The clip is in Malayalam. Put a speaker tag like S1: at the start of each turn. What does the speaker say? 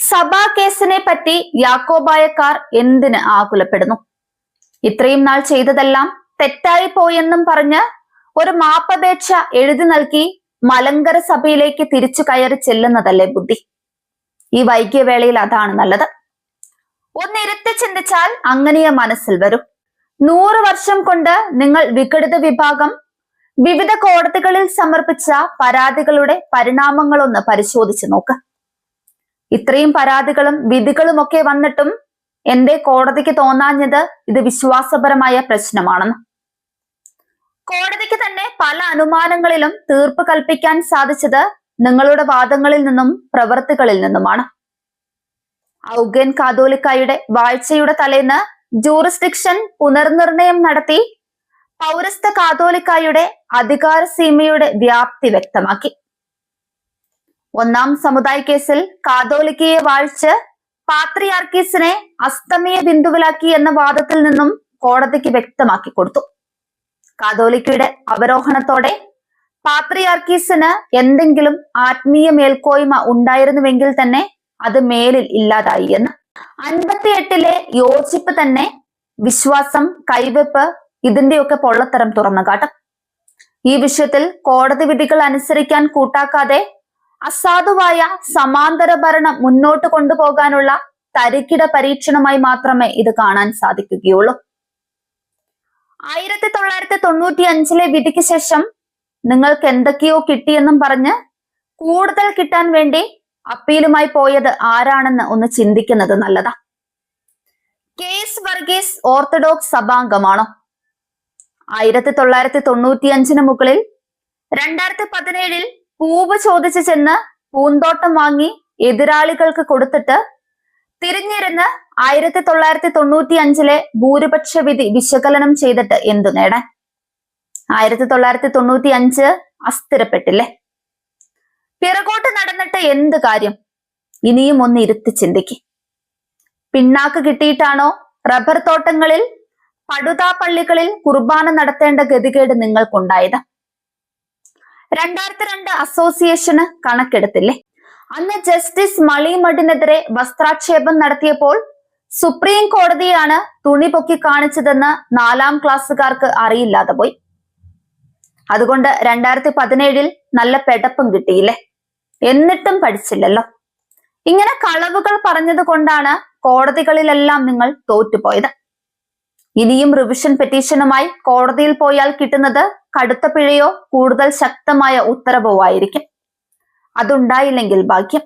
S1: സഭാ കേസിനെ പറ്റി യാക്കോബായക്കാർ എന്തിന് ആകുലപ്പെടുന്നു? ഇത്രയും നാൾ ചെയ്തതെല്ലാം തെറ്റായി പോയെന്നും പറഞ്ഞ് ഒരു മാപ്പപേക്ഷ എഴുതി നൽകി മലങ്കര സഭയിലേക്ക് തിരിച്ചു കയറി ചെല്ലുന്നതല്ലേ ബുദ്ധി? ഈ വൈകിയ വേളയിൽ അതാണ് നല്ലത്. ഒന്നിരുത്തി ചിന്തിച്ചാൽ അങ്ങനെയേ മനസ്സിൽ വരും. 100 വർഷം കൊണ്ട് നിങ്ങൾ വിഘടിത വിഭാഗം വിവിധ കോടതികളിൽ സമർപ്പിച്ച പരാതികളുടെ പരിണാമങ്ങളൊന്ന് പരിശോധിച്ചു നോക്ക്. ഇത്രയും പരാതികളും വിധികളും ഒക്കെ വന്നിട്ടും എന്തേ കോടതിക്ക് തോന്നാഞ്ഞത് ഇത് വിശ്വാസപരമായ പ്രശ്നമാണെന്ന്? കോടതിക്ക് തന്നെ പല അനുമാനങ്ങളിലും തീർപ്പ് കൽപ്പിക്കാൻ സാധിച്ചത് നിങ്ങളുടെ വാദങ്ങളിൽ നിന്നും പ്രവൃത്തികളിൽ നിന്നുമാണ്. ഔഗേൻ കാതോലിക്കായുടെ വാഴ്ചയുടെ തലേന്ന് ജൂറിസ്ഡിക്ഷൻ പുനർനിർണയം നടത്തി പൗരസ്ത്യ കാതോലിക്കായുടെ അധികാര സീമയുടെ വ്യാപ്തി വ്യക്തമാക്കി. ഒന്നാം സമുദായ കേസിൽ കാതോലിക്കയെ വാഴിച്ച് പാത്രിയാർക്കീസിനെ അസ്തമയ ബിന്ദുവിലാക്കി എന്ന വാദത്തിൽ നിന്നും കോടതിക്ക് വ്യക്തമാക്കി കൊടുത്തു. കാതോലിക്കയുടെ അവരോഹണത്തോടെ പാത്രിയാർക്കീസിന് എന്തെങ്കിലും ആത്മീയ മേൽക്കോയ്മ ഉണ്ടായിരുന്നുവെങ്കിൽ തന്നെ അത് മേലിൽ ഇല്ലാതായി എന്ന്. 58-ലെ യോജിപ്പ് തന്നെ വിശ്വാസം, കൈവെപ്പ് ഇതിന്റെയൊക്കെ പൊള്ളത്തരം തുറന്നു കാട്ടും. ഈ വിഷയത്തിൽ കോടതി വിധികൾ അനുസരിക്കാൻ കൂട്ടാക്കാതെ അസാധുവായ സമാന്തര ഭരണം മുന്നോട്ട് കൊണ്ടുപോകാനുള്ള തരികിട പരീക്ഷണമായി മാത്രമേ ഇത് കാണാൻ സാധിക്കുകയുള്ളൂ. 1995-ലെ വിധിക്ക് ശേഷം നിങ്ങൾക്ക് എന്തൊക്കെയോ കിട്ടിയെന്നും പറഞ്ഞ് കൂടുതൽ കിട്ടാൻ വേണ്ടി അപ്പീലുമായി പോയത് ആരാണെന്ന് ഒന്ന് ചിന്തിക്കുന്നത് നല്ലതാ. കേസ് വർഗീസ് ഓർത്തഡോക്സ് സഭാംഗമാണോ? 1995-ന് മുകളിൽ 2017-ൽ പൂവ് ചോദിച്ചു ചെന്ന് പൂന്തോട്ടം വാങ്ങി എതിരാളികൾക്ക് കൊടുത്തിട്ട് തിരിഞ്ഞിരുന്ന് 1995-ലെ ഭൂരിപക്ഷ വിധി വിശകലനം ചെയ്തിട്ട് എന്തു നേടാൻ? 1995 അസ്ഥിരപ്പെട്ടില്ലേ? പിറകോട്ട് നടന്നിട്ട് എന്ത് കാര്യം? ഇനിയും ഒന്ന് ഇരുത്തി ചിന്തിക്ക്. പിണ്ണാക്ക് കിട്ടിയിട്ടാണോ റബ്ബർ തോട്ടങ്ങളിൽ പടുതാപ്പള്ളികളിൽ കുർബാന നടത്തേണ്ട ഗതികേട് നിങ്ങൾക്കുണ്ടായത്? 2002 അസോസിയേഷന് കണക്കെടുത്തില്ലേ? അന്ന് ജസ്റ്റിസ് മളിമഡിനെതിരെ വസ്ത്രാക്ഷേപം നടത്തിയപ്പോൾ സുപ്രീം കോടതിയാണ് തുണി പൊക്കി കാണിച്ചതെന്ന് 4ാം ക്ലാസ്സുകാർക്ക് അറിയില്ലാതെ പോയി. അതുകൊണ്ട് 2017-ൽ നല്ല പെടപ്പും കിട്ടിയില്ലേ? എന്നിട്ടും പഠിച്ചില്ലല്ലോ. ഇങ്ങനെ കളവുകൾ പറഞ്ഞത് കൊണ്ടാണ് കോടതികളിലെല്ലാം നിങ്ങൾ തോറ്റുപോയത്. ഇനിയും റിവിഷൻ പെറ്റീഷനുമായി കോടതിയിൽ പോയാൽ കിട്ടുന്നത് കടുത്ത പിഴയോ കൂടുതൽ ശക്തമായ ഉത്തരവോ ആയിരിക്കും. അതുണ്ടായില്ലെങ്കിൽ ഭാഗ്യം.